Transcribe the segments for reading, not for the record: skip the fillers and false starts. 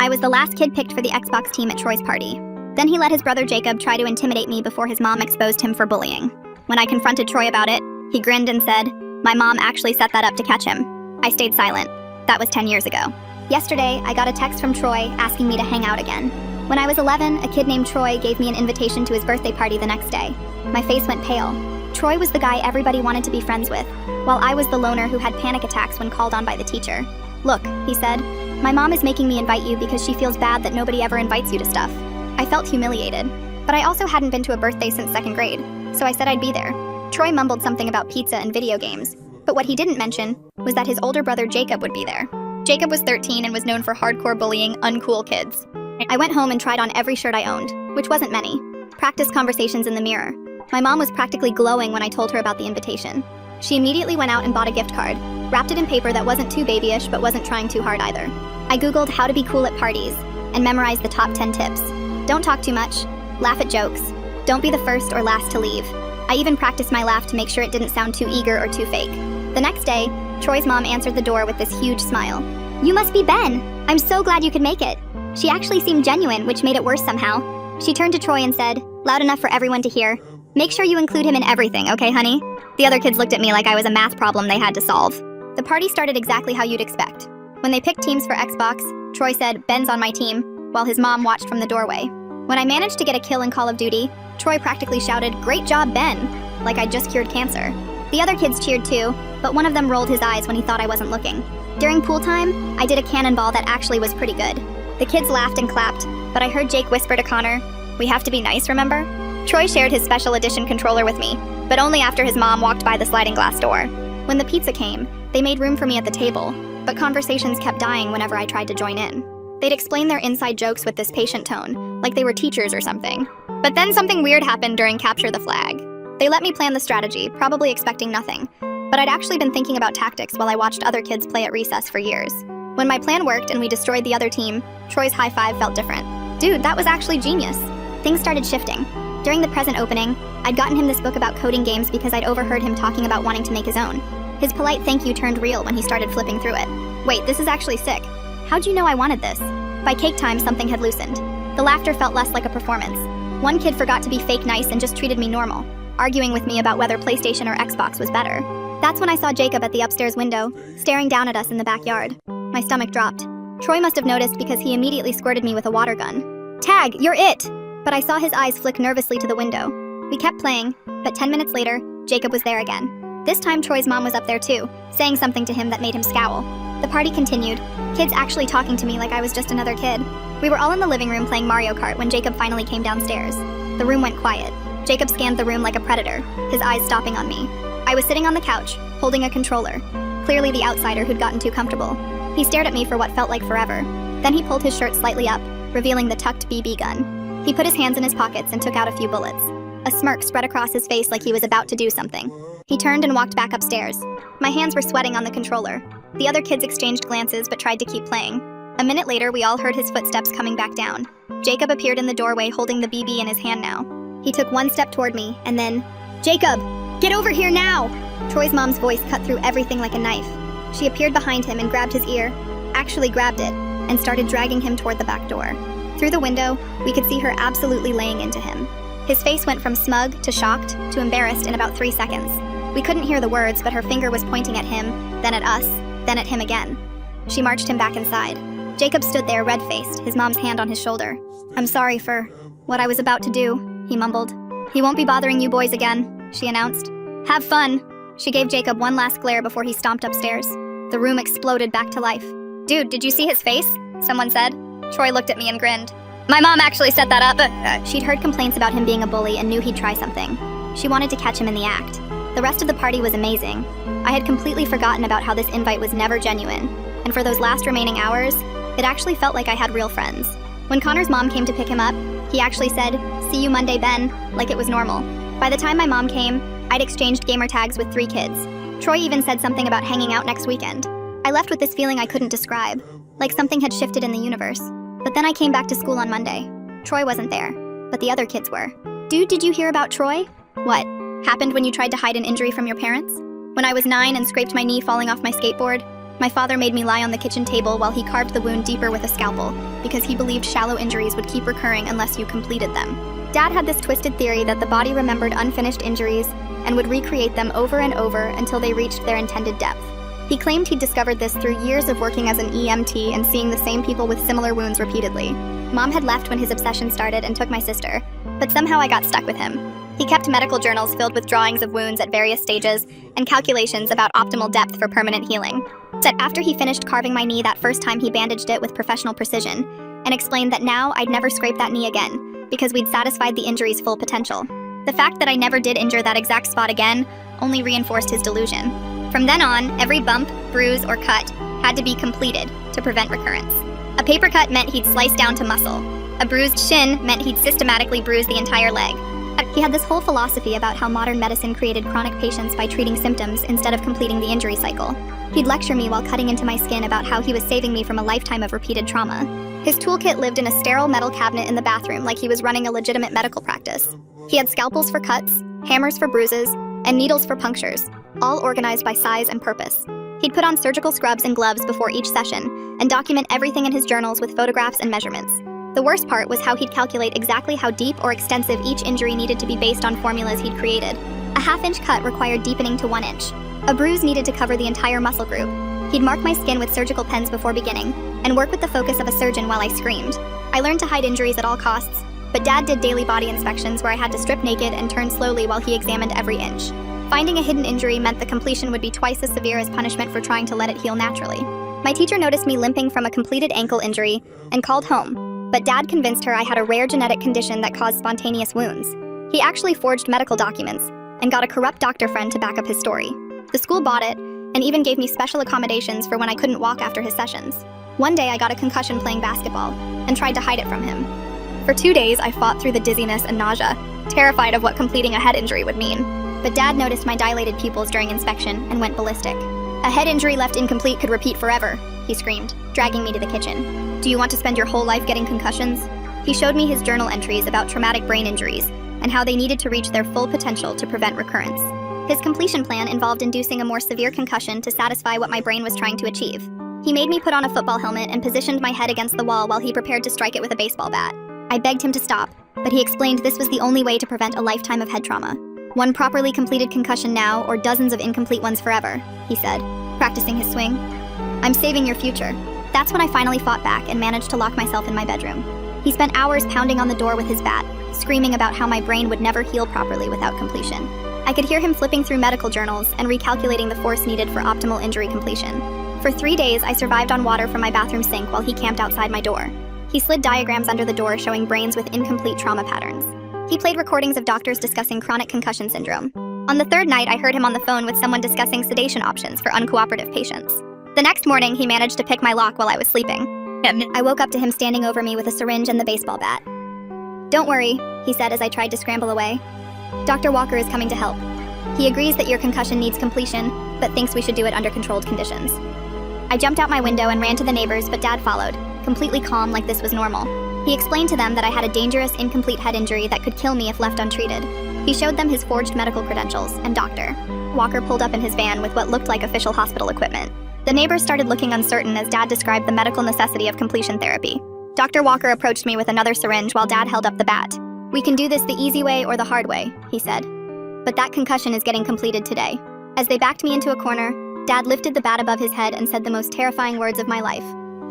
I was the last kid picked for the Xbox team at Troy's party. Then he let his brother Jacob try to intimidate me before his mom exposed him for bullying. When I confronted Troy about it, he grinned and said, "My mom actually set that up to catch him." I stayed silent. That was 10 years ago. Yesterday, I got a text from Troy asking me to hang out again. When I was 11, a kid named Troy gave me an invitation to his birthday party the next day. My face went pale. Troy was the guy everybody wanted to be friends with, while I was the loner who had panic attacks when called on by the teacher. "Look," he said, "my mom is making me invite you because she feels bad that nobody ever invites you to stuff." I felt humiliated, but I also hadn't been to a birthday since 2nd grade, so I said I'd be there. Troy mumbled something about pizza and video games, but what he didn't mention was that his older brother Jacob would be there. Jacob was 13 and was known for hardcore bullying uncool kids. I went home and tried on every shirt I owned, which wasn't many. Practiced conversations in the mirror. My mom was practically glowing when I told her about the invitation. She immediately went out and bought a gift card, wrapped it in paper that wasn't too babyish but wasn't trying too hard either. I googled how to be cool at parties and memorized the top 10 tips. Don't talk too much, laugh at jokes, don't be the first or last to leave. I even practiced my laugh to make sure it didn't sound too eager or too fake. The next day, Troy's mom answered the door with this huge smile. "You must be Ben. I'm so glad you could make it." She actually seemed genuine, which made it worse somehow. She turned to Troy and said, loud enough for everyone to hear, "Make sure you include him in everything, okay, honey?" The other kids looked at me like I was a math problem they had to solve. The party started exactly how you'd expect. When they picked teams for Xbox, Troy said, "Ben's on my team," while his mom watched from the doorway. When I managed to get a kill in Call of Duty, Troy practically shouted, "Great job, Ben," like I'd just cured cancer. The other kids cheered too, but one of them rolled his eyes when he thought I wasn't looking. During pool time, I did a cannonball that actually was pretty good. The kids laughed and clapped, but I heard Jake whisper to Connor, "We have to be nice, remember?" Troy shared his special edition controller with me, but only after his mom walked by the sliding glass door. When the pizza came, they made room for me at the table, but conversations kept dying whenever I tried to join in. They'd explain their inside jokes with this patient tone, like they were teachers or something. But then something weird happened during Capture the Flag. They let me plan the strategy, probably expecting nothing, but I'd actually been thinking about tactics while I watched other kids play at recess for years. When my plan worked and we destroyed the other team, Troy's high five felt different. Dude, that was actually genius. Things started shifting. During the present opening, I'd gotten him this book about coding games because I'd overheard him talking about wanting to make his own. His polite thank you turned real when he started flipping through it. Wait, this is actually sick. How'd you know I wanted this? By cake time, something had loosened. The laughter felt less like a performance. One kid forgot to be fake nice and just treated me normal, arguing with me about whether PlayStation or Xbox was better. That's when I saw Jacob at the upstairs window, staring down at us in the backyard. My stomach dropped. Troy must have noticed because he immediately squirted me with a water gun. "Tag, you're it!" But I saw his eyes flick nervously to the window. We kept playing, but 10 minutes later, Jacob was there again. This time Troy's mom was up there too, saying something to him that made him scowl. The party continued, kids actually talking to me like I was just another kid. We were all in the living room playing Mario Kart when Jacob finally came downstairs. The room went quiet. Jacob scanned the room like a predator, his eyes stopping on me. I was sitting on the couch, holding a controller, clearly the outsider who'd gotten too comfortable. He stared at me for what felt like forever. Then he pulled his shirt slightly up, revealing the tucked BB gun. He put his hands in his pockets and took out a few bullets. A smirk spread across his face like he was about to do something. He turned and walked back upstairs. My hands were sweating on the controller. The other kids exchanged glances but tried to keep playing. A minute later, we all heard his footsteps coming back down. Jacob appeared in the doorway holding the BB in his hand now. He took one step toward me, and then, "Jacob, get over here now!" Troy's mom's voice cut through everything like a knife. She appeared behind him and grabbed his ear, actually grabbed it, and started dragging him toward the back door. Through the window, we could see her absolutely laying into him. His face went from smug to shocked to embarrassed in about 3 seconds. We couldn't hear the words, but her finger was pointing at him, then at us, then at him again. She marched him back inside. Jacob stood there red-faced, his mom's hand on his shoulder. "I'm sorry for what I was about to do," he mumbled. "He won't be bothering you boys again," she announced. "Have fun." She gave Jacob one last glare before he stomped upstairs. The room exploded back to life. "Dude, did you see his face?" someone said. Troy looked at me and grinned. "My mom actually set that up." She'd heard complaints about him being a bully and knew he'd try something. She wanted to catch him in the act. The rest of the party was amazing. I had completely forgotten about how this invite was never genuine, and for those last remaining hours, it actually felt like I had real friends. When Connor's mom came to pick him up, he actually said, "See you Monday, Ben," like it was normal. By the time my mom came, I'd exchanged gamer tags with 3 kids. Troy even said something about hanging out next weekend. I left with this feeling I couldn't describe, like something had shifted in the universe. But then I came back to school on Monday. Troy wasn't there, but the other kids were. "Dude, did you hear about Troy?" "What? Happened when you tried to hide an injury from your parents?" "When I was 9 and scraped my knee falling off my skateboard?" My father made me lie on the kitchen table while he carved the wound deeper with a scalpel, because he believed shallow injuries would keep recurring unless you completed them. Dad had this twisted theory that the body remembered unfinished injuries and would recreate them over and over until they reached their intended depth. He claimed he'd discovered this through years of working as an EMT and seeing the same people with similar wounds repeatedly. Mom had left when his obsession started and took my sister, but somehow I got stuck with him. He kept medical journals filled with drawings of wounds at various stages and calculations about optimal depth for permanent healing. Said after he finished carving my knee that first time, he bandaged it with professional precision and explained that now I'd never scrape that knee again because we'd satisfied the injury's full potential. The fact that I never did injure that exact spot again only reinforced his delusion. From then on, every bump, bruise, or cut had to be completed to prevent recurrence. A paper cut meant he'd slice down to muscle. A bruised shin meant he'd systematically bruise the entire leg. He had this whole philosophy about how modern medicine created chronic patients by treating symptoms instead of completing the injury cycle. He'd lecture me while cutting into my skin about how he was saving me from a lifetime of repeated trauma. His toolkit lived in a sterile metal cabinet in the bathroom like he was running a legitimate medical practice. He had scalpels for cuts, hammers for bruises, and needles for punctures, all organized by size and purpose. He'd put on surgical scrubs and gloves before each session and document everything in his journals with photographs and measurements. The worst part was how he'd calculate exactly how deep or extensive each injury needed to be based on formulas he'd created. A half-inch cut required deepening to 1 inch. A bruise needed to cover the entire muscle group. He'd mark my skin with surgical pens before beginning and work with the focus of a surgeon while I screamed. I learned to hide injuries at all costs, but Dad did daily body inspections where I had to strip naked and turn slowly while he examined every inch. Finding a hidden injury meant the completion would be twice as severe as punishment for trying to let it heal naturally. My teacher noticed me limping from a completed ankle injury and called home, but Dad convinced her I had a rare genetic condition that caused spontaneous wounds. He actually forged medical documents and got a corrupt doctor friend to back up his story. The school bought it and even gave me special accommodations for when I couldn't walk after his sessions. One day I got a concussion playing basketball and tried to hide it from him. For 2 days I fought through the dizziness and nausea, terrified of what completing a head injury would mean. But Dad noticed my dilated pupils during inspection and went ballistic. "A head injury left incomplete could repeat forever," he screamed, dragging me to the kitchen. "Do you want to spend your whole life getting concussions?" He showed me his journal entries about traumatic brain injuries and how they needed to reach their full potential to prevent recurrence. His completion plan involved inducing a more severe concussion to satisfy what my brain was trying to achieve. He made me put on a football helmet and positioned my head against the wall while he prepared to strike it with a baseball bat. I begged him to stop, but he explained this was the only way to prevent a lifetime of head trauma. "One properly completed concussion now, or dozens of incomplete ones forever," he said, practicing his swing. "I'm saving your future." That's when I finally fought back and managed to lock myself in my bedroom. He spent hours pounding on the door with his bat, screaming about how my brain would never heal properly without completion. I could hear him flipping through medical journals and recalculating the force needed for optimal injury completion. For 3 days, I survived on water from my bathroom sink while he camped outside my door. He slid diagrams under the door showing brains with incomplete trauma patterns. He played recordings of doctors discussing chronic concussion syndrome. On the 3rd night, I heard him on the phone with someone discussing sedation options for uncooperative patients. The next morning, he managed to pick my lock while I was sleeping. I woke up to him standing over me with a syringe and the baseball bat. "Don't worry," he said as I tried to scramble away. "Dr. Walker is coming to help. He agrees that your concussion needs completion, but thinks we should do it under controlled conditions." I jumped out my window and ran to the neighbors, but Dad followed, completely calm like this was normal. He explained to them that I had a dangerous, incomplete head injury that could kill me if left untreated. He showed them his forged medical credentials, and Dr. Walker pulled up in his van with what looked like official hospital equipment. The neighbors started looking uncertain as Dad described the medical necessity of completion therapy. Dr. Walker approached me with another syringe while Dad held up the bat. "We can do this the easy way or the hard way," he said. "But that concussion is getting completed today." As they backed me into a corner, Dad lifted the bat above his head and said the most terrifying words of my life.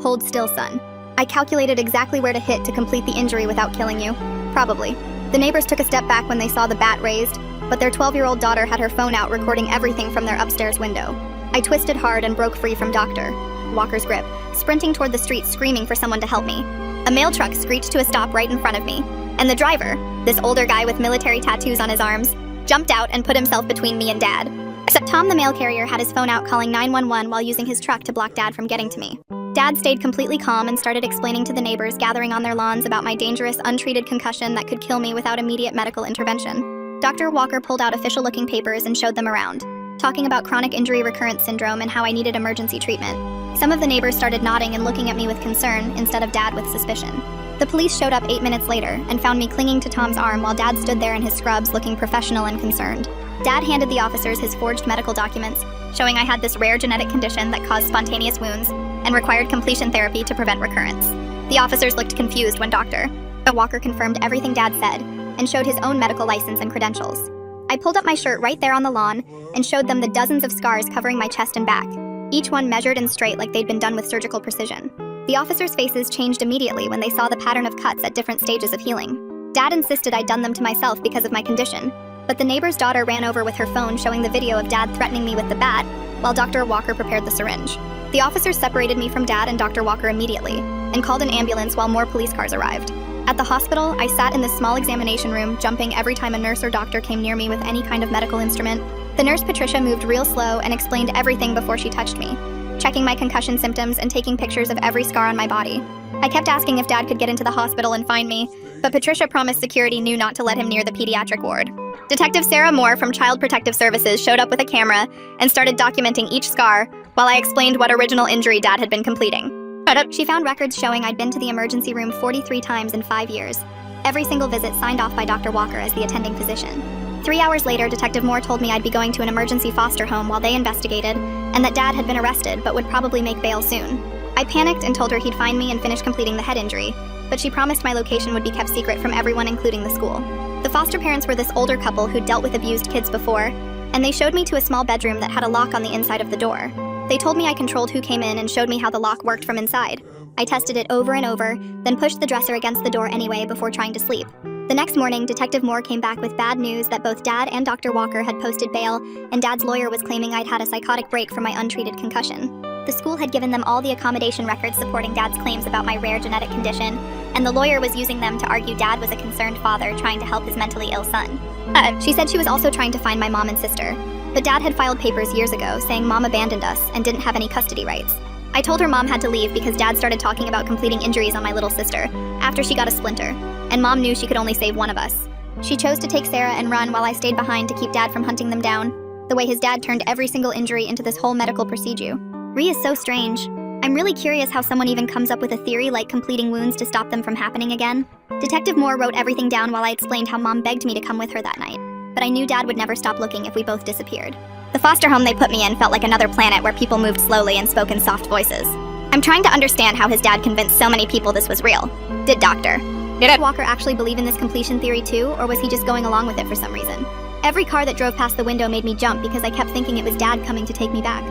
"Hold still, son. I calculated exactly where to hit to complete the injury without killing you. Probably." The neighbors took a step back when they saw the bat raised, but their 12-year-old daughter had her phone out recording everything from their upstairs window. I twisted hard and broke free from Dr. Walker's grip, sprinting toward the street screaming for someone to help me. A mail truck screeched to a stop right in front of me, and the driver, this older guy with military tattoos on his arms, jumped out and put himself between me and Dad. Except Tom the mail carrier had his phone out calling 911 while using his truck to block Dad from getting to me. Dad stayed completely calm and started explaining to the neighbors gathering on their lawns about my dangerous, untreated concussion that could kill me without immediate medical intervention. Dr. Walker pulled out official-looking papers and showed them around, talking about chronic injury recurrence syndrome and how I needed emergency treatment. Some of the neighbors started nodding and looking at me with concern instead of Dad with suspicion. The police showed up 8 minutes later and found me clinging to Tom's arm while Dad stood there in his scrubs looking professional and concerned. Dad handed the officers his forged medical documents showing I had this rare genetic condition that caused spontaneous wounds and required completion therapy to prevent recurrence. The officers looked confused when Dr. Walker confirmed everything Dad said and showed his own medical license and credentials. I pulled up my shirt right there on the lawn and showed them the dozens of scars covering my chest and back, each one measured and straight like they'd been done with surgical precision. The officers' faces changed immediately when they saw the pattern of cuts at different stages of healing. Dad insisted I'd done them to myself because of my condition, but the neighbor's daughter ran over with her phone showing the video of Dad threatening me with the bat while Dr. Walker prepared the syringe. The officers separated me from Dad and Dr. Walker immediately and called an ambulance while more police cars arrived. At the hospital, I sat in this small examination room, jumping every time a nurse or doctor came near me with any kind of medical instrument. The nurse Patricia moved real slow and explained everything before she touched me, checking my concussion symptoms and taking pictures of every scar on my body. I kept asking if Dad could get into the hospital and find me, but Patricia promised security knew not to let him near the pediatric ward. Detective Sarah Moore from Child Protective Services showed up with a camera and started documenting each scar while I explained what original injury Dad had been completing. She found records showing I'd been to the emergency room 43 times in 5 years, every single visit signed off by Dr. Walker as the attending physician. 3 hours later, Detective Moore told me I'd be going to an emergency foster home while they investigated, and that Dad had been arrested but would probably make bail soon. I panicked and told her he'd find me and finish completing the head injury, but she promised my location would be kept secret from everyone, including the school. The foster parents were this older couple who'd dealt with abused kids before, and they showed me to a small bedroom that had a lock on the inside of the door. They told me I controlled who came in and showed me how the lock worked from inside. I tested it over and over, then pushed the dresser against the door anyway before trying to sleep. The next morning, Detective Moore came back with bad news that both Dad and Dr. Walker had posted bail, and Dad's lawyer was claiming I'd had a psychotic break from my untreated concussion. The school had given them all the accommodation records supporting Dad's claims about my rare genetic condition, and the lawyer was using them to argue Dad was a concerned father trying to help his mentally ill son. She said she was also trying to find my mom and sister, but Dad had filed papers years ago saying Mom abandoned us and didn't have any custody rights. I told her Mom had to leave because Dad started talking about completing injuries on my little sister after she got a splinter, and Mom knew she could only save one of us. She chose to take Sarah and run while I stayed behind to keep Dad from hunting them down, the way his dad turned every single injury into this whole medical procedure. Rhea is so strange. I'm really curious how someone even comes up with a theory like completing wounds to stop them from happening again. Detective Moore wrote everything down while I explained how Mom begged me to come with her that night, but I knew Dad would never stop looking if we both disappeared. The foster home they put me in felt like another planet where people moved slowly and spoke in soft voices. I'm trying to understand how his dad convinced so many people this was real. Did Walker actually believe in this completion theory too, or was he just going along with it for some reason? Every car that drove past the window made me jump because I kept thinking it was Dad coming to take me back.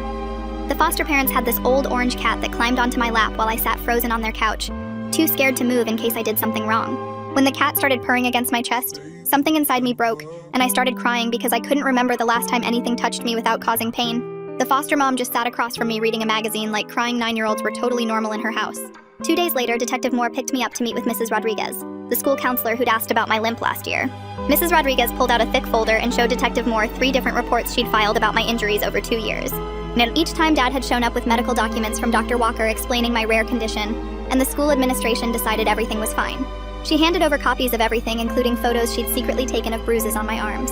The foster parents had this old orange cat that climbed onto my lap while I sat frozen on their couch, too scared to move in case I did something wrong. When the cat started purring against my chest, something inside me broke, and I started crying because I couldn't remember the last time anything touched me without causing pain. The foster mom just sat across from me reading a magazine like crying 9-year-olds were totally normal in her house. 2 days later, Detective Moore picked me up to meet with Mrs. Rodriguez, the school counselor who'd asked about my limp last year. Mrs. Rodriguez pulled out a thick folder and showed Detective Moore 3 different reports she'd filed about my injuries over 2 years. Now, each time Dad had shown up with medical documents from Dr. Walker explaining my rare condition, and the school administration decided everything was fine. She handed over copies of everything, including photos she'd secretly taken of bruises on my arms.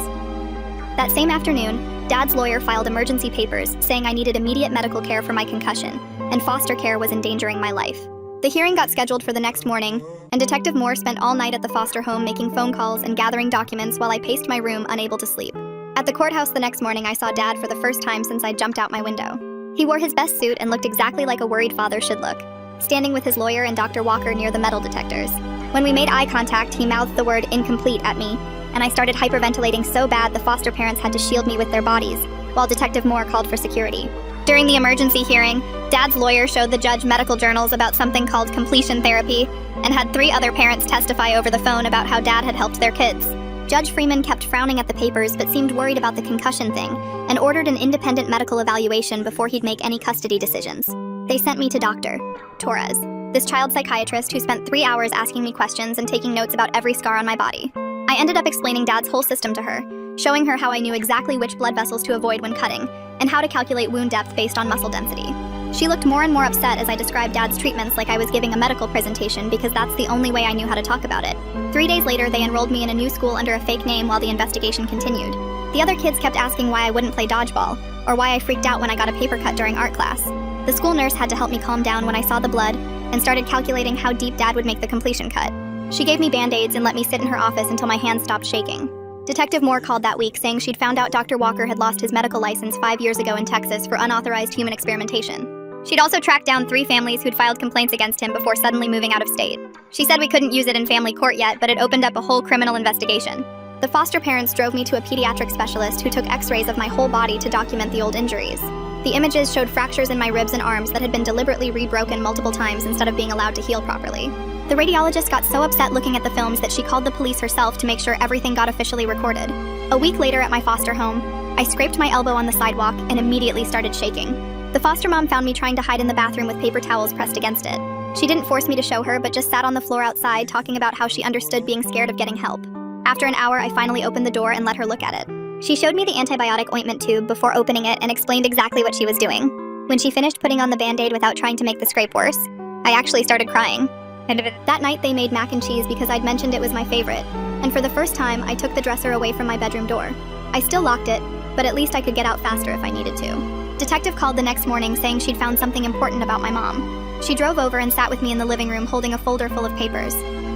That same afternoon, Dad's lawyer filed emergency papers saying I needed immediate medical care for my concussion, and foster care was endangering my life. The hearing got scheduled for the next morning, and Detective Moore spent all night at the foster home making phone calls and gathering documents while I paced my room, unable to sleep. At the courthouse the next morning, I saw Dad for the first time since I jumped out my window. He wore his best suit and looked exactly like a worried father should look, standing with his lawyer and Dr. Walker near the metal detectors. When we made eye contact, he mouthed the word incomplete at me, and I started hyperventilating so bad the foster parents had to shield me with their bodies, while Detective Moore called for security. During the emergency hearing, Dad's lawyer showed the judge medical journals about something called completion therapy, and had 3 other parents testify over the phone about how Dad had helped their kids. Judge Freeman kept frowning at the papers but seemed worried about the concussion thing, and ordered an independent medical evaluation before he'd make any custody decisions. They sent me to Dr. Torres, this child psychiatrist who spent 3 hours asking me questions and taking notes about every scar on my body. I ended up explaining Dad's whole system to her, showing her how I knew exactly which blood vessels to avoid when cutting, and how to calculate wound depth based on muscle density. She looked more and more upset as I described Dad's treatments like I was giving a medical presentation because that's the only way I knew how to talk about it. 3 days later, they enrolled me in a new school under a fake name while the investigation continued. The other kids kept asking why I wouldn't play dodgeball, or why I freaked out when I got a paper cut during art class. The school nurse had to help me calm down when I saw the blood, and started calculating how deep Dad would make the completion cut. She gave me band-aids and let me sit in her office until my hands stopped shaking. Detective Moore called that week saying she'd found out Dr. Walker had lost his medical license 5 years ago in Texas for unauthorized human experimentation. She'd also tracked down 3 families who'd filed complaints against him before suddenly moving out of state. She said we couldn't use it in family court yet, but it opened up a whole criminal investigation. The foster parents drove me to a pediatric specialist who took x-rays of my whole body to document the old injuries. The images showed fractures in my ribs and arms that had been deliberately rebroken multiple times instead of being allowed to heal properly. The radiologist got so upset looking at the films that she called the police herself to make sure everything got officially recorded. A week later at my foster home, I scraped my elbow on the sidewalk and immediately started shaking. The foster mom found me trying to hide in the bathroom with paper towels pressed against it. She didn't force me to show her, but just sat on the floor outside talking about how she understood being scared of getting help. After an hour, I finally opened the door and let her look at it. She showed me the antibiotic ointment tube before opening it and explained exactly what she was doing. When she finished putting on the Band-Aid without trying to make the scrape worse, I actually started crying. That night they made mac and cheese because I'd mentioned it was my favorite, and for the first time I took the dresser away from my bedroom door. I still locked it, but at least I could get out faster if I needed to. Detective called the next morning saying she'd found something important about my mom. She drove over and sat with me in the living room holding a folder full of papers.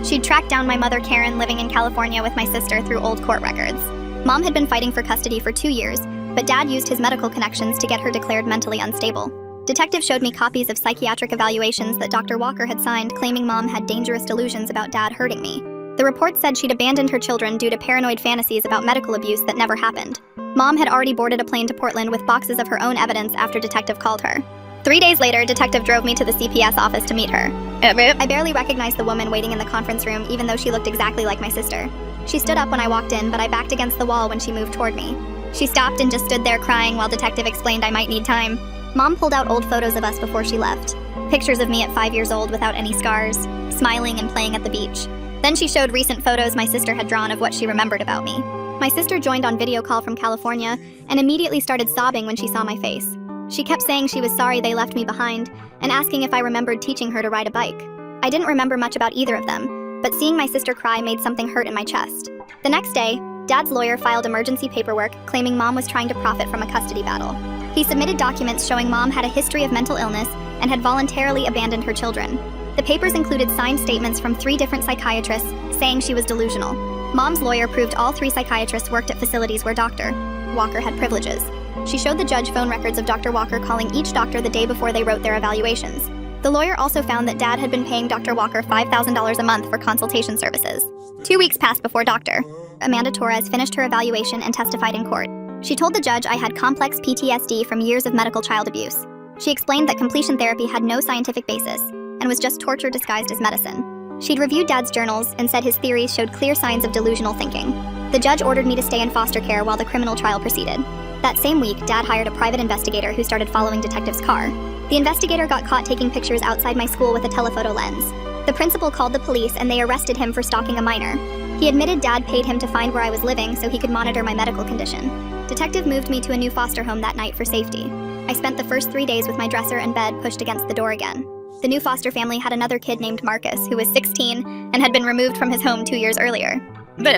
She'd tracked down my mother Karen living in California with my sister through old court records. Mom had been fighting for custody for 2 years, but Dad used his medical connections to get her declared mentally unstable. Detective showed me copies of psychiatric evaluations that Dr. Walker had signed claiming Mom had dangerous delusions about Dad hurting me. The report said she'd abandoned her children due to paranoid fantasies about medical abuse that never happened. Mom had already boarded a plane to Portland with boxes of her own evidence after Detective called her. 3 days later, Detective drove me to the CPS office to meet her. I barely recognized the woman waiting in the conference room, even though she looked exactly like my sister. She stood up when I walked in, but I backed against the wall when she moved toward me. She stopped and just stood there crying while Detective explained I might need time. Mom pulled out old photos of us before she left. Pictures of me at 5 years old without any scars, smiling and playing at the beach. Then she showed recent photos my sister had drawn of what she remembered about me. My sister joined on video call from California and immediately started sobbing when she saw my face. She kept saying she was sorry they left me behind and asking if I remembered teaching her to ride a bike. I didn't remember much about either of them, but seeing my sister cry made something hurt in my chest. The next day, Dad's lawyer filed emergency paperwork claiming Mom was trying to profit from a custody battle. He submitted documents showing Mom had a history of mental illness and had voluntarily abandoned her children. The papers included signed statements from 3 different psychiatrists saying she was delusional. Mom's lawyer proved all 3 psychiatrists worked at facilities where Dr. Walker had privileges. She showed the judge phone records of Dr. Walker calling each doctor the day before they wrote their evaluations. The lawyer also found that Dad had been paying Dr. Walker $5,000 a month for consultation services. 2 weeks passed before Dr. Amanda Torres finished her evaluation and testified in court. She told the judge I had complex PTSD from years of medical child abuse. She explained that completion therapy had no scientific basis and was just torture disguised as medicine. She'd reviewed Dad's journals and said his theories showed clear signs of delusional thinking. The judge ordered me to stay in foster care while the criminal trial proceeded. That same week, Dad hired a private investigator who started following Detective's car. The investigator got caught taking pictures outside my school with a telephoto lens. The principal called the police and they arrested him for stalking a minor. He admitted Dad paid him to find where I was living so he could monitor my medical condition. Detective moved me to a new foster home that night for safety. I spent the first 3 days with my dresser and bed pushed against the door again. The new foster family had another kid named Marcus, who was 16 and had been removed from his home 2 years earlier.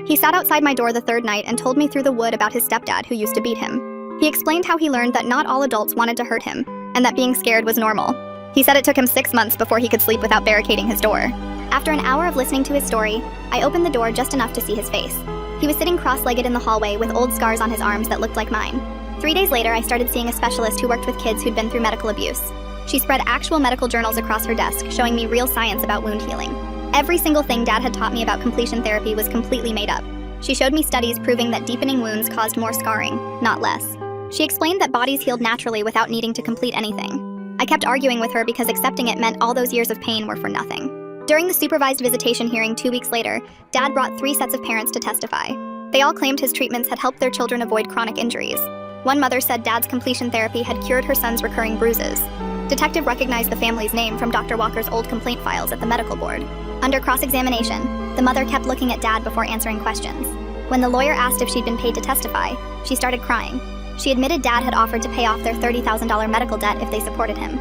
He sat outside my door the 3rd night and told me through the wood about his stepdad who used to beat him. He explained how he learned that not all adults wanted to hurt him, and that being scared was normal. He said it took him 6 months before he could sleep without barricading his door. After an hour of listening to his story, I opened the door just enough to see his face. He was sitting cross-legged in the hallway with old scars on his arms that looked like mine. 3 days later, I started seeing a specialist who worked with kids who'd been through medical abuse. She spread actual medical journals across her desk, showing me real science about wound healing. Every single thing Dad had taught me about completion therapy was completely made up. She showed me studies proving that deepening wounds caused more scarring, not less. She explained that bodies healed naturally without needing to complete anything. I kept arguing with her because accepting it meant all those years of pain were for nothing. During the supervised visitation hearing 2 weeks later, Dad brought 3 sets of parents to testify. They all claimed his treatments had helped their children avoid chronic injuries. One mother said Dad's completion therapy had cured her son's recurring bruises. Detective recognized the family's name from Dr. Walker's old complaint files at the medical board. Under cross-examination, the mother kept looking at Dad before answering questions. When the lawyer asked if she'd been paid to testify, she started crying. She admitted Dad had offered to pay off their $30,000 medical debt if they supported him.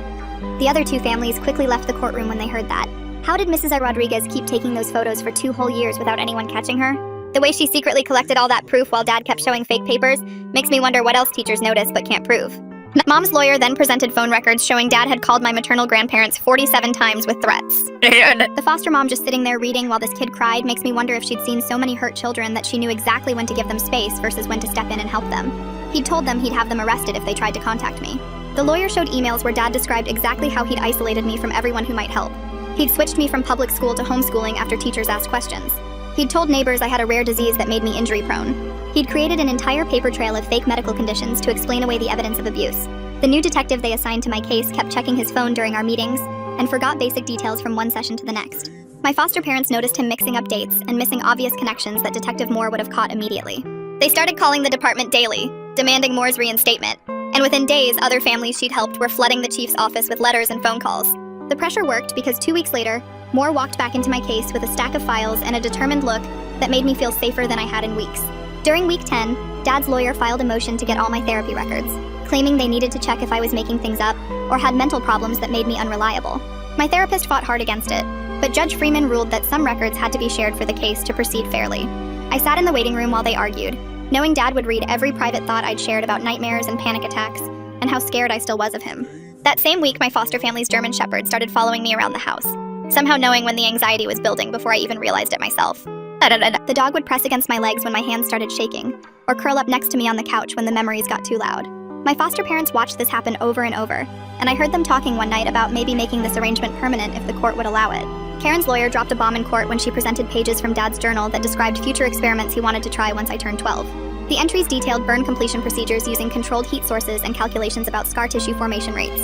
The other 2 families quickly left the courtroom when they heard that. How did Mrs. Rodriguez keep taking those photos for 2 whole years without anyone catching her? The way she secretly collected all that proof while Dad kept showing fake papers makes me wonder what else teachers notice but can't prove. Mom's lawyer then presented phone records showing Dad had called my maternal grandparents 47 times with threats. The foster mom just sitting there reading while this kid cried makes me wonder if she'd seen so many hurt children that she knew exactly when to give them space versus when to step in and help them. He'd told them he'd have them arrested if they tried to contact me. The lawyer showed emails where Dad described exactly how he'd isolated me from everyone who might help. He'd switched me from public school to homeschooling after teachers asked questions. He'd told neighbors I had a rare disease that made me injury-prone. He'd created an entire paper trail of fake medical conditions to explain away the evidence of abuse. The new detective they assigned to my case kept checking his phone during our meetings and forgot basic details from one session to the next. My foster parents noticed him mixing up dates and missing obvious connections that Detective Moore would have caught immediately. They started calling the department daily, demanding Moore's reinstatement, and within days, other families she'd helped were flooding the chief's office with letters and phone calls. The pressure worked because 2 weeks later, Moore walked back into my case with a stack of files and a determined look that made me feel safer than I had in weeks. During week 10, Dad's lawyer filed a motion to get all my therapy records, claiming they needed to check if I was making things up or had mental problems that made me unreliable. My therapist fought hard against it, but Judge Freeman ruled that some records had to be shared for the case to proceed fairly. I sat in the waiting room while they argued, knowing Dad would read every private thought I'd shared about nightmares and panic attacks, and how scared I still was of him. That same week, my foster family's German Shepherd started following me around the house, somehow knowing when the anxiety was building before I even realized it myself. The dog would press against my legs when my hands started shaking, or curl up next to me on the couch when the memories got too loud. My foster parents watched this happen over and over, and I heard them talking one night about maybe making this arrangement permanent if the court would allow it. Karen's lawyer dropped a bomb in court when she presented pages from Dad's journal that described future experiments he wanted to try once I turned 12. The entries detailed burn completion procedures using controlled heat sources and calculations about scar tissue formation rates.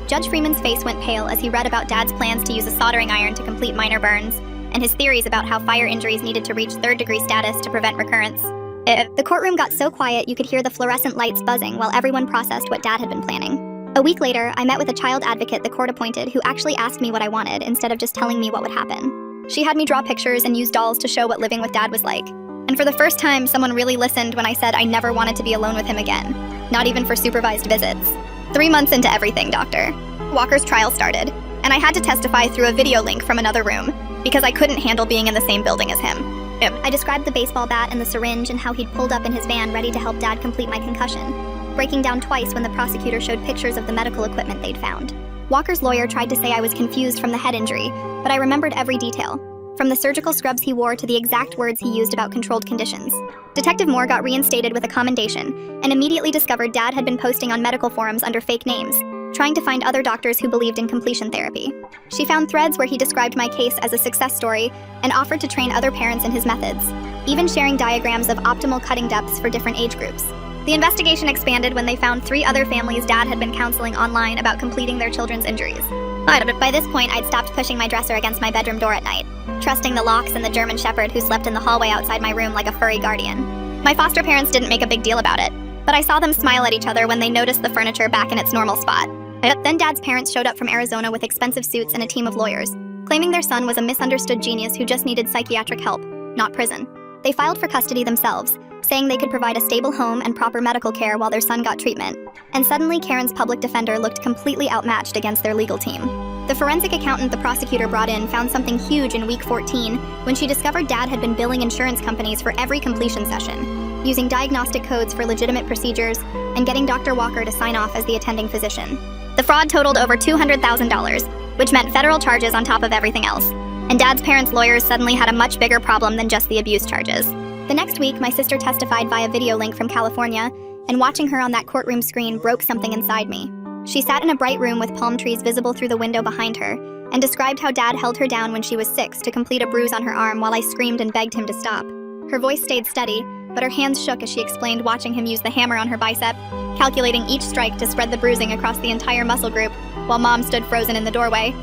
Judge Freeman's face went pale as he read about Dad's plans to use a soldering iron to complete minor burns, and his theories about how fire injuries needed to reach third-degree status to prevent recurrence. The courtroom got so quiet you could hear the fluorescent lights buzzing while everyone processed what Dad had been planning. A week later, I met with a child advocate the court appointed who actually asked me what I wanted instead of just telling me what would happen. She had me draw pictures and use dolls to show what living with Dad was like. And for the first time, someone really listened when I said I never wanted to be alone with him again, not even for supervised visits. 3 months into everything, Doctor. Walker's trial started, and I had to testify through a video link from another room because I couldn't handle being in the same building as him. I described the baseball bat and the syringe and how he'd pulled up in his van ready to help Dad complete my concussion, breaking down twice when the prosecutor showed pictures of the medical equipment they'd found. Walker's lawyer tried to say I was confused from the head injury, but I remembered every detail, from the surgical scrubs he wore to the exact words he used about controlled conditions. Detective Moore got reinstated with a commendation and immediately discovered Dad had been posting on medical forums under fake names, trying to find other doctors who believed in completion therapy. She found threads where he described my case as a success story and offered to train other parents in his methods, even sharing diagrams of optimal cutting depths for different age groups. The investigation expanded when they found 3 other families Dad had been counseling online about completing their children's injuries. By this point, I'd stopped pushing my dresser against my bedroom door at night, trusting the locks and the German Shepherd who slept in the hallway outside my room like a furry guardian. My foster parents didn't make a big deal about it, but I saw them smile at each other when they noticed the furniture back in its normal spot. Then Dad's parents showed up from Arizona with expensive suits and a team of lawyers, claiming their son was a misunderstood genius who just needed psychiatric help, not prison. They filed for custody themselves, saying they could provide a stable home and proper medical care while their son got treatment. And suddenly, Karen's public defender looked completely outmatched against their legal team. The forensic accountant the prosecutor brought in found something huge in week 14 when she discovered Dad had been billing insurance companies for every completion session, using diagnostic codes for legitimate procedures, and getting Dr. Walker to sign off as the attending physician. The fraud totaled over $200,000, which meant federal charges on top of everything else. And Dad's parents' lawyers suddenly had a much bigger problem than just the abuse charges. The next week, my sister testified via video link from California, and watching her on that courtroom screen broke something inside me. She sat in a bright room with palm trees visible through the window behind her, and described how Dad held her down when she was 6 to complete a bruise on her arm while I screamed and begged him to stop. Her voice stayed steady, but her hands shook as she explained watching him use the hammer on her bicep, calculating each strike to spread the bruising across the entire muscle group, while Mom stood frozen in the doorway.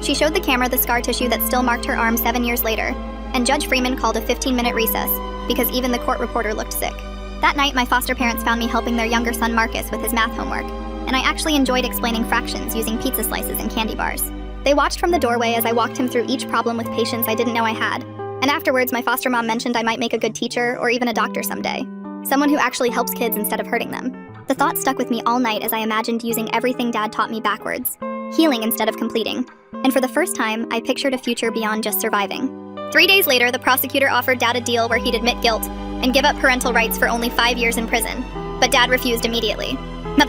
She showed the camera the scar tissue that still marked her arm 7 years later, and Judge Freeman called a 15-minute recess, because even the court reporter looked sick. That night, my foster parents found me helping their younger son Marcus with his math homework, and I actually enjoyed explaining fractions using pizza slices and candy bars. They watched from the doorway as I walked him through each problem with patience I didn't know I had, and afterwards my foster mom mentioned I might make a good teacher or even a doctor someday. Someone who actually helps kids instead of hurting them. The thought stuck with me all night as I imagined using everything Dad taught me backwards, healing instead of completing. And for the first time, I pictured a future beyond just surviving. 3 days later, the prosecutor offered Dad a deal where he'd admit guilt and give up parental rights for only 5 years in prison. But Dad refused immediately.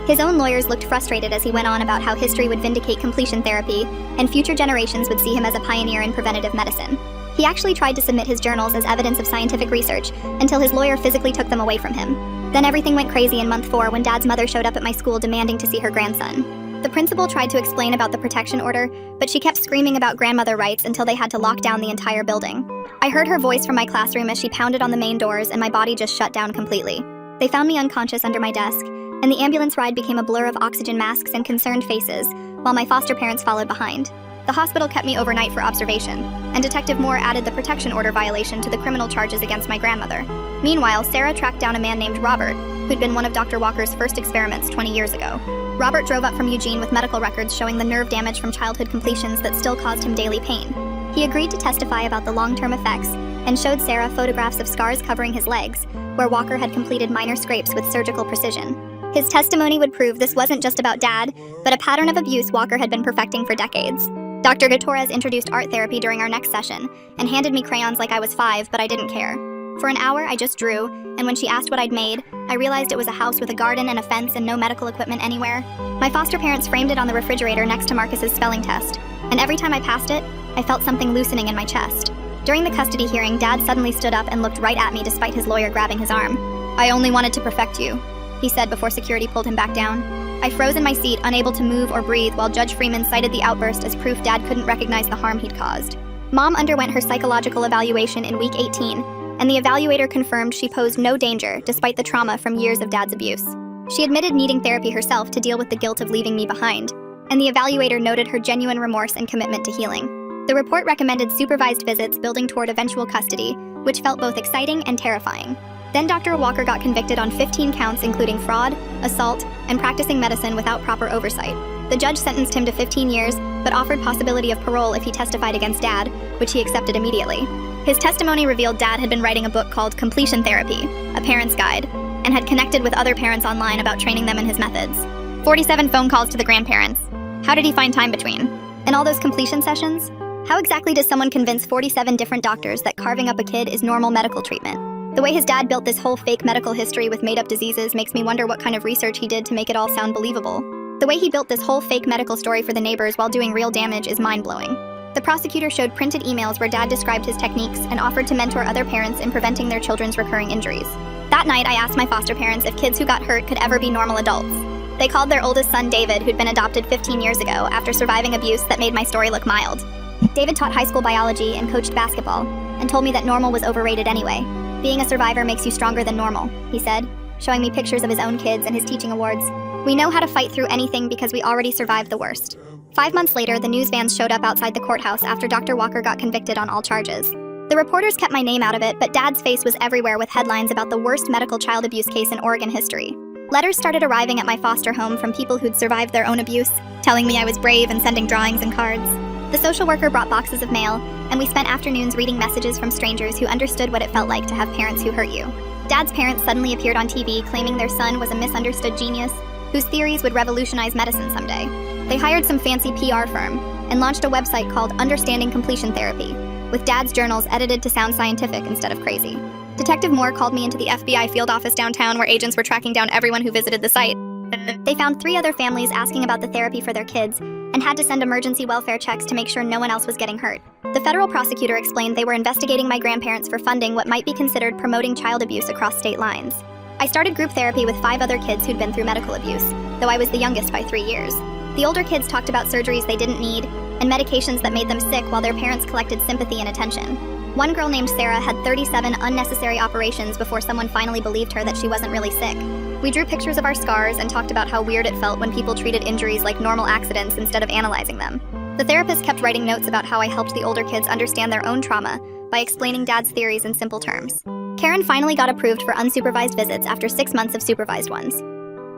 His own lawyers looked frustrated as he went on about how history would vindicate completion therapy and future generations would see him as a pioneer in preventative medicine. He actually tried to submit his journals as evidence of scientific research until his lawyer physically took them away from him. Then everything went crazy in month 4 when Dad's mother showed up at my school demanding to see her grandson. The principal tried to explain about the protection order, but she kept screaming about grandmother rights until they had to lock down the entire building. I heard her voice from my classroom as she pounded on the main doors and my body just shut down completely. They found me unconscious under my desk, and the ambulance ride became a blur of oxygen masks and concerned faces, while my foster parents followed behind. The hospital kept me overnight for observation, and Detective Moore added the protection order violation to the criminal charges against my grandmother. Meanwhile, Sarah tracked down a man named Robert, who'd been one of Dr. Walker's first experiments 20 years ago. Robert drove up from Eugene with medical records showing the nerve damage from childhood completions that still caused him daily pain. He agreed to testify about the long-term effects and showed Sarah photographs of scars covering his legs, where Walker had completed minor scrapes with surgical precision. His testimony would prove this wasn't just about Dad, but a pattern of abuse Walker had been perfecting for decades. Dr. Gutierrez introduced art therapy during our next session and handed me crayons like I was 5, but I didn't care. For an hour, I just drew, and when she asked what I'd made, I realized it was a house with a garden and a fence and no medical equipment anywhere. My foster parents framed it on the refrigerator next to Marcus's spelling test, and every time I passed it, I felt something loosening in my chest. During the custody hearing, Dad suddenly stood up and looked right at me despite his lawyer grabbing his arm. "I only wanted to perfect you," he said before security pulled him back down. I froze in my seat, unable to move or breathe, while Judge Freeman cited the outburst as proof Dad couldn't recognize the harm he'd caused. Mom underwent her psychological evaluation in week 18, and the evaluator confirmed she posed no danger despite the trauma from years of Dad's abuse. She admitted needing therapy herself to deal with the guilt of leaving me behind, and the evaluator noted her genuine remorse and commitment to healing. The report recommended supervised visits building toward eventual custody, which felt both exciting and terrifying. Then Dr. Walker got convicted on 15 counts including fraud, assault, and practicing medicine without proper oversight. The judge sentenced him to 15 years, but offered possibility of parole if he testified against Dad, which he accepted immediately. His testimony revealed Dad had been writing a book called Completion Therapy, A Parent's Guide, and had connected with other parents online about training them in his methods. 47 phone calls to the grandparents. How did he find time between? And all those completion sessions? How exactly does someone convince 47 different doctors that carving up a kid is normal medical treatment? The way his dad built this whole fake medical history with made-up diseases makes me wonder what kind of research he did to make it all sound believable. The way he built this whole fake medical story for the neighbors while doing real damage is mind-blowing. The prosecutor showed printed emails where Dad described his techniques and offered to mentor other parents in preventing their children's recurring injuries. That night, I asked my foster parents if kids who got hurt could ever be normal adults. They called their oldest son David, who'd been adopted 15 years ago after surviving abuse that made my story look mild. David taught high school biology and coached basketball, and told me that normal was overrated anyway. "Being a survivor makes you stronger than normal," he said, showing me pictures of his own kids and his teaching awards. "We know how to fight through anything because we already survived the worst." 5 months later, the news vans showed up outside the courthouse after Dr. Walker got convicted on all charges. The reporters kept my name out of it, but Dad's face was everywhere with headlines about the worst medical child abuse case in Oregon history. Letters started arriving at my foster home from people who'd survived their own abuse, telling me I was brave and sending drawings and cards. The social worker brought boxes of mail, and we spent afternoons reading messages from strangers who understood what it felt like to have parents who hurt you. Dad's parents suddenly appeared on TV claiming their son was a misunderstood genius whose theories would revolutionize medicine someday. They hired some fancy PR firm and launched a website called Understanding Completion Therapy, with Dad's journals edited to sound scientific instead of crazy. Detective Moore called me into the FBI field office downtown where agents were tracking down everyone who visited the site. They found 3 other families asking about the therapy for their kids and had to send emergency welfare checks to make sure no one else was getting hurt. The federal prosecutor explained they were investigating my grandparents for funding what might be considered promoting child abuse across state lines. I started group therapy with 5 other kids who'd been through medical abuse, though I was the youngest by 3 years. The older kids talked about surgeries they didn't need and medications that made them sick while their parents collected sympathy and attention. One girl named Sarah had 37 unnecessary operations before someone finally believed her that she wasn't really sick. We drew pictures of our scars and talked about how weird it felt when people treated injuries like normal accidents instead of analyzing them. The therapist kept writing notes about how I helped the older kids understand their own trauma by explaining Dad's theories in simple terms. Karen finally got approved for unsupervised visits after 6 months of supervised ones.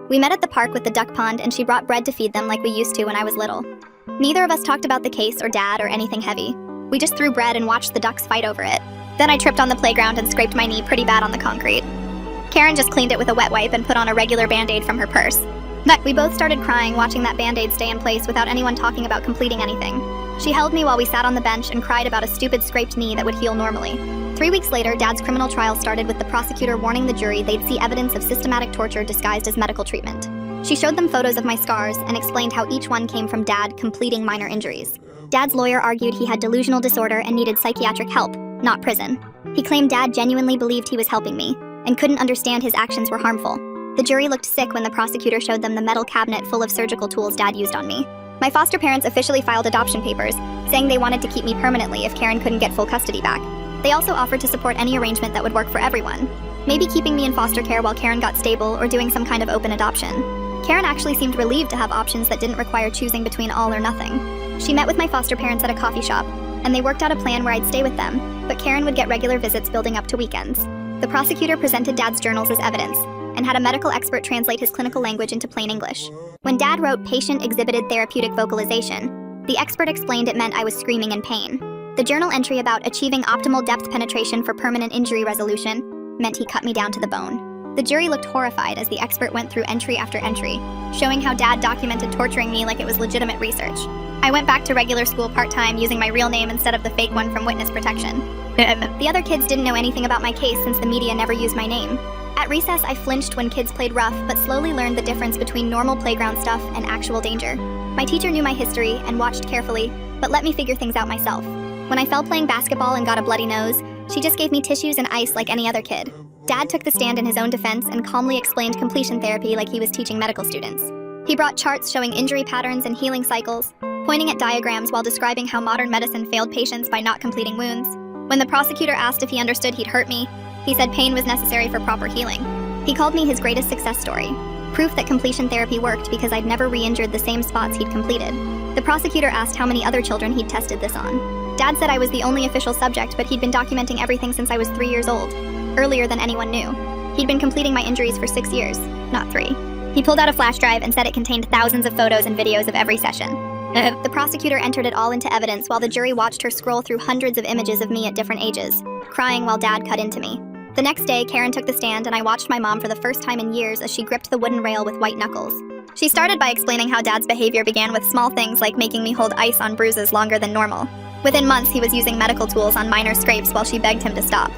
We met at the park with the duck pond and she brought bread to feed them like we used to when I was little. Neither of us talked about the case or Dad or anything heavy. We just threw bread and watched the ducks fight over it. Then I tripped on the playground and scraped my knee pretty bad on the concrete. Karen just cleaned it with a wet wipe and put on a regular Band-Aid from her purse. We both started crying watching that Band-Aid stay in place without anyone talking about completing anything. She held me while we sat on the bench and cried about a stupid scraped knee that would heal normally. 3 weeks later, Dad's criminal trial started with the prosecutor warning the jury they'd see evidence of systematic torture disguised as medical treatment. She showed them photos of my scars and explained how each one came from Dad completing minor injuries. Dad's lawyer argued he had delusional disorder and needed psychiatric help, not prison. He claimed Dad genuinely believed he was helping me and couldn't understand his actions were harmful. The jury looked sick when the prosecutor showed them the metal cabinet full of surgical tools Dad used on me. My foster parents officially filed adoption papers, saying they wanted to keep me permanently if Karen couldn't get full custody back. They also offered to support any arrangement that would work for everyone. Maybe keeping me in foster care while Karen got stable or doing some kind of open adoption. Karen actually seemed relieved to have options that didn't require choosing between all or nothing. She met with my foster parents at a coffee shop, and they worked out a plan where I'd stay with them, but Karen would get regular visits building up to weekends. The prosecutor presented Dad's journals as evidence, and had a medical expert translate his clinical language into plain English. When Dad wrote patient exhibited therapeutic vocalization, the expert explained it meant I was screaming in pain. The journal entry about achieving optimal depth penetration for permanent injury resolution meant he cut me down to the bone. The jury looked horrified as the expert went through entry after entry, showing how Dad documented torturing me like it was legitimate research. I went back to regular school part-time using my real name instead of the fake one from witness protection. The other kids didn't know anything about my case since the media never used my name. At recess, I flinched when kids played rough, but slowly learned the difference between normal playground stuff and actual danger. My teacher knew my history and watched carefully, but let me figure things out myself. When I fell playing basketball and got a bloody nose, she just gave me tissues and ice like any other kid. Dad took the stand in his own defense and calmly explained completion therapy like he was teaching medical students. He brought charts showing injury patterns and healing cycles, pointing at diagrams while describing how modern medicine failed patients by not completing wounds. When the prosecutor asked if he understood he'd hurt me, he said pain was necessary for proper healing. He called me his greatest success story, proof that completion therapy worked because I'd never re-injured the same spots he'd completed. The prosecutor asked how many other children he'd tested this on. Dad said I was the only official subject, but he'd been documenting everything since I was 3 years old, earlier than anyone knew. He'd been completing my injuries for 6 years, not 3. He pulled out a flash drive and said it contained thousands of photos and videos of every session. The prosecutor entered it all into evidence while the jury watched her scroll through hundreds of images of me at different ages, crying while Dad cut into me. The next day, Karen took the stand and I watched my mom for the first time in years as she gripped the wooden rail with white knuckles. She started by explaining how Dad's behavior began with small things like making me hold ice on bruises longer than normal. Within months, he was using medical tools on minor scrapes while she begged him to stop.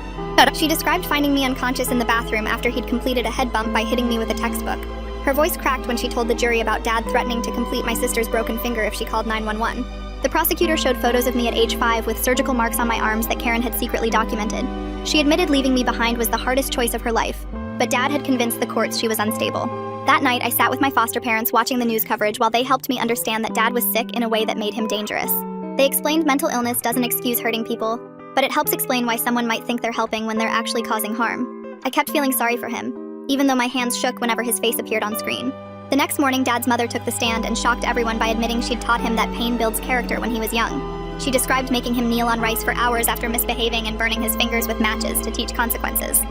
She described finding me unconscious in the bathroom after he'd completed a head bump by hitting me with a textbook. Her voice cracked when she told the jury about Dad threatening to complete my sister's broken finger if she called 911. The prosecutor showed photos of me at age 5 with surgical marks on my arms that Karen had secretly documented. She admitted leaving me behind was the hardest choice of her life, but Dad had convinced the courts she was unstable. That night, I sat with my foster parents watching the news coverage while they helped me understand that Dad was sick in a way that made him dangerous. They explained mental illness doesn't excuse hurting people, but it helps explain why someone might think they're helping when they're actually causing harm. I kept feeling sorry for him, even though my hands shook whenever his face appeared on screen. The next morning, Dad's mother took the stand and shocked everyone by admitting she'd taught him that pain builds character when he was young. She described making him kneel on rice for hours after misbehaving and burning his fingers with matches to teach consequences.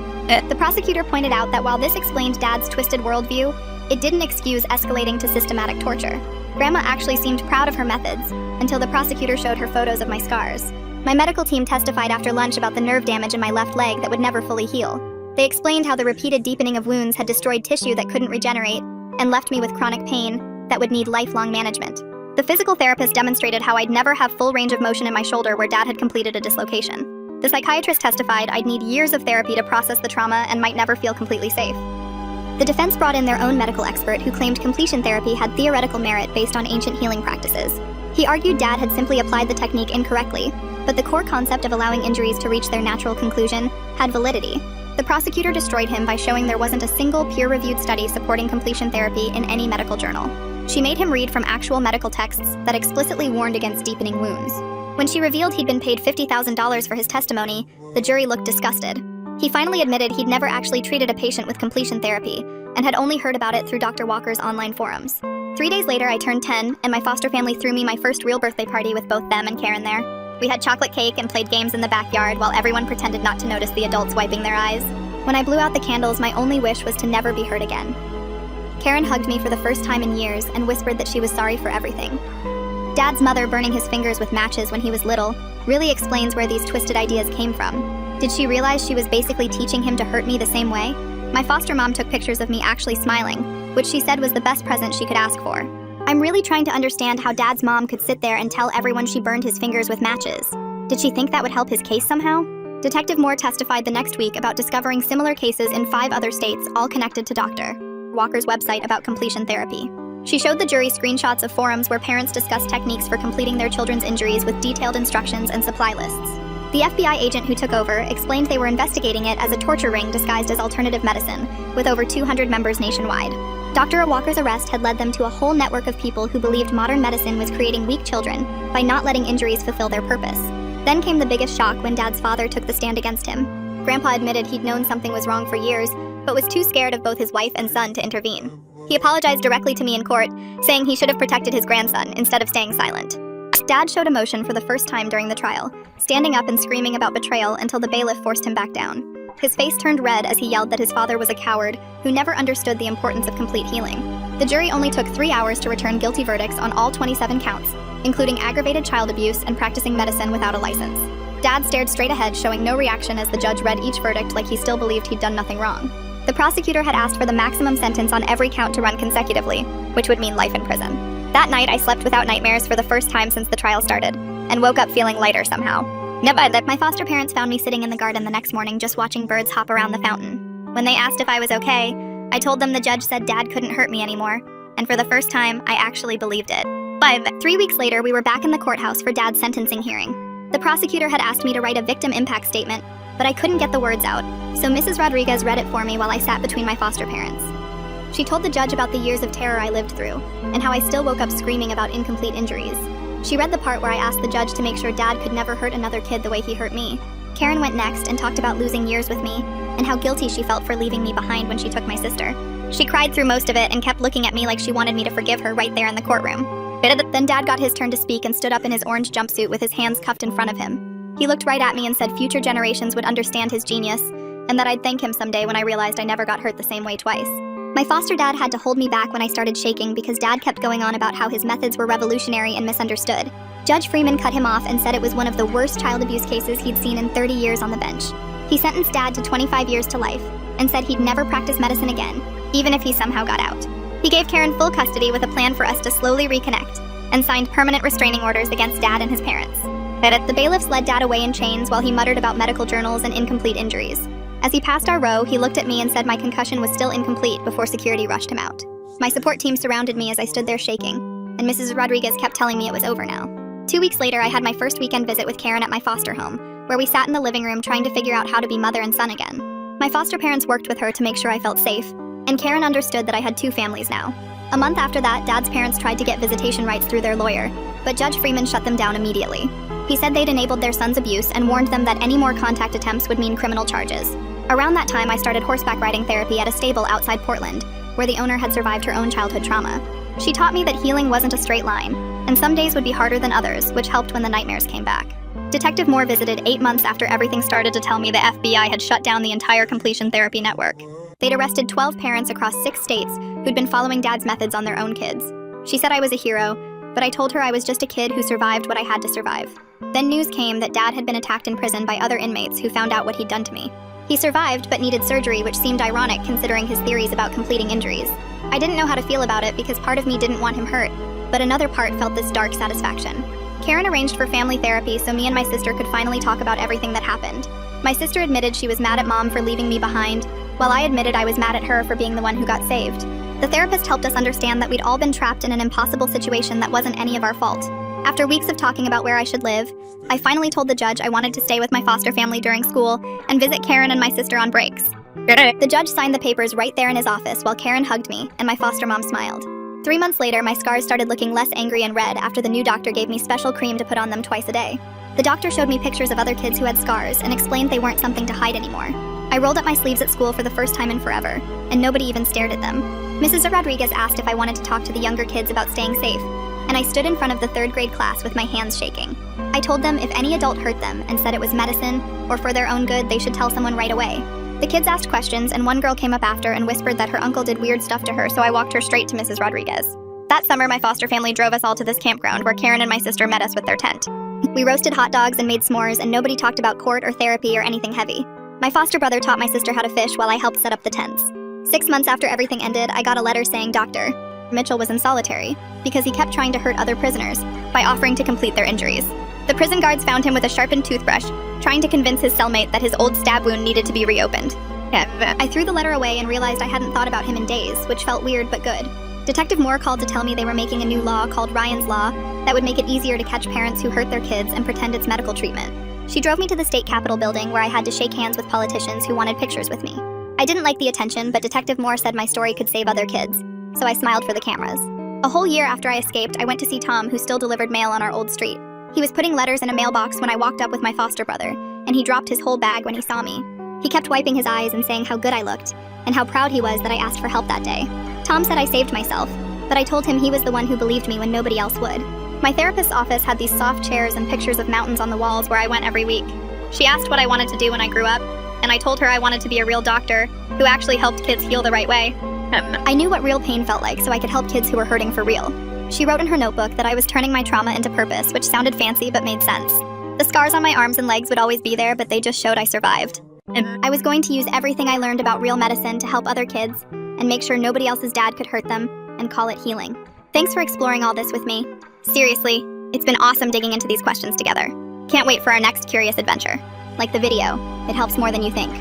The prosecutor pointed out that while this explained Dad's twisted worldview, it didn't excuse escalating to systematic torture. Grandma actually seemed proud of her methods, until the prosecutor showed her photos of my scars. My medical team testified after lunch about the nerve damage in my left leg that would never fully heal. They explained how the repeated deepening of wounds had destroyed tissue that couldn't regenerate and left me with chronic pain that would need lifelong management. The physical therapist demonstrated how I'd never have full range of motion in my shoulder where Dad had completed a dislocation. The psychiatrist testified I'd need years of therapy to process the trauma and might never feel completely safe. The defense brought in their own medical expert who claimed completion therapy had theoretical merit based on ancient healing practices. He argued Dad had simply applied the technique incorrectly, but the core concept of allowing injuries to reach their natural conclusion had validity. The prosecutor destroyed him by showing there wasn't a single peer-reviewed study supporting completion therapy in any medical journal. She made him read from actual medical texts that explicitly warned against deepening wounds. When she revealed he'd been paid $50,000 for his testimony, the jury looked disgusted. He finally admitted he'd never actually treated a patient with completion therapy and had only heard about it through Dr. Walker's online forums. 3 days later, I turned 10, and my foster family threw me my first real birthday party with both them and Karen there. We had chocolate cake and played games in the backyard while everyone pretended not to notice the adults wiping their eyes. When I blew out the candles, my only wish was to never be hurt again. Karen hugged me for the first time in years and whispered that she was sorry for everything. Dad's mother burning his fingers with matches when he was little really explains where these twisted ideas came from. Did she realize she was basically teaching him to hurt me the same way? My foster mom took pictures of me actually smiling, which she said was the best present she could ask for. I'm really trying to understand how Dad's mom could sit there and tell everyone she burned his fingers with matches. Did she think that would help his case somehow? Detective Moore testified the next week about discovering similar cases in 5 other states, all connected to Dr. Walker's website about completion therapy. She showed the jury screenshots of forums where parents discussed techniques for completing their children's injuries with detailed instructions and supply lists. The FBI agent who took over explained they were investigating it as a torture ring disguised as alternative medicine, with over 200 members nationwide. Dr. Walker's arrest had led them to a whole network of people who believed modern medicine was creating weak children by not letting injuries fulfill their purpose. Then came the biggest shock when Dad's father took the stand against him. Grandpa admitted he'd known something was wrong for years, but was too scared of both his wife and son to intervene. He apologized directly to me in court, saying he should have protected his grandson instead of staying silent. Dad showed emotion for the first time during the trial, standing up and screaming about betrayal until the bailiff forced him back down. His face turned red as he yelled that his father was a coward who never understood the importance of complete healing. The jury only took 3 hours to return guilty verdicts on all 27 counts, including aggravated child abuse and practicing medicine without a license. Dad stared straight ahead, showing no reaction as the judge read each verdict like he still believed he'd done nothing wrong. The prosecutor had asked for the maximum sentence on every count to run consecutively, which would mean life in prison. That night, I slept without nightmares for the first time since the trial started, and woke up feeling lighter somehow. My foster parents found me sitting in the garden the next morning just watching birds hop around the fountain. When they asked if I was okay, I told them the judge said Dad couldn't hurt me anymore, and for the first time, I actually believed it. 3 weeks later, we were back in the courthouse for Dad's sentencing hearing. The prosecutor had asked me to write a victim impact statement, but I couldn't get the words out, so Mrs. Rodriguez read it for me while I sat between my foster parents. She told the judge about the years of terror I lived through, and how I still woke up screaming about incomplete injuries. She read the part where I asked the judge to make sure Dad could never hurt another kid the way he hurt me. Karen went next and talked about losing years with me, and how guilty she felt for leaving me behind when she took my sister. She cried through most of it and kept looking at me like she wanted me to forgive her right there in the courtroom. Then Dad got his turn to speak and stood up in his orange jumpsuit with his hands cuffed in front of him. He looked right at me and said future generations would understand his genius, and that I'd thank him someday when I realized I never got hurt the same way twice. My foster dad had to hold me back when I started shaking because Dad kept going on about how his methods were revolutionary and misunderstood. Judge Freeman cut him off and said it was one of the worst child abuse cases he'd seen in 30 years on the bench. He sentenced Dad to 25 years to life, and said he'd never practice medicine again, even if he somehow got out. He gave Karen full custody with a plan for us to slowly reconnect, and signed permanent restraining orders against Dad and his parents. The bailiffs led Dad away in chains while he muttered about medical journals and incomplete injuries. As he passed our row, he looked at me and said my concussion was still incomplete before security rushed him out. My support team surrounded me as I stood there shaking, and Mrs. Rodriguez kept telling me it was over now. 2 weeks later, I had my first weekend visit with Karen at my foster home, where we sat in the living room trying to figure out how to be mother and son again. My foster parents worked with her to make sure I felt safe, and Karen understood that I had 2 families now. A month after that, Dad's parents tried to get visitation rights through their lawyer, but Judge Freeman shut them down immediately. He said they'd enabled their son's abuse and warned them that any more contact attempts would mean criminal charges. Around that time, I started horseback riding therapy at a stable outside Portland, where the owner had survived her own childhood trauma. She taught me that healing wasn't a straight line, and some days would be harder than others, which helped when the nightmares came back. Detective Moore visited 8 months after everything started to tell me the FBI had shut down the entire completion therapy network. They'd arrested 12 parents across 6 states who'd been following Dad's methods on their own kids. She said I was a hero, but I told her I was just a kid who survived what I had to survive. Then news came that Dad had been attacked in prison by other inmates who found out what he'd done to me. He survived but needed surgery, which seemed ironic considering his theories about completing injuries. I didn't know how to feel about it because part of me didn't want him hurt, but another part felt this dark satisfaction. Karen arranged for family therapy so me and my sister could finally talk about everything that happened. My sister admitted she was mad at Mom for leaving me behind, while I admitted I was mad at her for being the one who got saved. The therapist helped us understand that we'd all been trapped in an impossible situation that wasn't any of our fault. After weeks of talking about where I should live, I finally told the judge I wanted to stay with my foster family during school and visit Karen and my sister on breaks. The judge signed the papers right there in his office while Karen hugged me and my foster mom smiled. 3 months later, my scars started looking less angry and red after the new doctor gave me special cream to put on them twice a day. The doctor showed me pictures of other kids who had scars and explained they weren't something to hide anymore. I rolled up my sleeves at school for the first time in forever, and nobody even stared at them. Mrs. Rodriguez asked if I wanted to talk to the younger kids about staying safe, and I stood in front of the 3rd grade class with my hands shaking. I told them if any adult hurt them and said it was medicine or for their own good, they should tell someone right away. The kids asked questions, and one girl came up after and whispered that her uncle did weird stuff to her, so I walked her straight to Mrs. Rodriguez. That summer, my foster family drove us all to this campground where Karen and my sister met us with their tent. We roasted hot dogs and made s'mores, and nobody talked about court or therapy or anything heavy. My foster brother taught my sister how to fish while I helped set up the tents. 6 months after everything ended, I got a letter saying Dr. Mitchell was in solitary because he kept trying to hurt other prisoners by offering to complete their injuries. The prison guards found him with a sharpened toothbrush, trying to convince his cellmate that his old stab wound needed to be reopened. I threw the letter away and realized I hadn't thought about him in days, which felt weird but good. Detective Moore called to tell me they were making a new law called Ryan's Law that would make it easier to catch parents who hurt their kids and pretend it's medical treatment. She drove me to the state capitol building where I had to shake hands with politicians who wanted pictures with me. I didn't like the attention, but Detective Moore said my story could save other kids, so I smiled for the cameras. A whole year after I escaped, I went to see Tom, who still delivered mail on our old street. He was putting letters in a mailbox when I walked up with my foster brother, and he dropped his whole bag when he saw me. He kept wiping his eyes and saying how good I looked, and how proud he was that I asked for help that day. Tom said I saved myself, but I told him he was the one who believed me when nobody else would. My therapist's office had these soft chairs and pictures of mountains on the walls where I went every week. She asked what I wanted to do when I grew up, and I told her I wanted to be a real doctor who actually helped kids heal the right way. I knew what real pain felt like, so I could help kids who were hurting for real. She wrote in her notebook that I was turning my trauma into purpose, which sounded fancy but made sense. The scars on my arms and legs would always be there, but they just showed I survived. I was going to use everything I learned about real medicine to help other kids and make sure nobody else's dad could hurt them and call it healing. Thanks for exploring all this with me. Seriously, it's been awesome digging into these questions together. Can't wait for our next curious adventure. Like the video, it helps more than you think.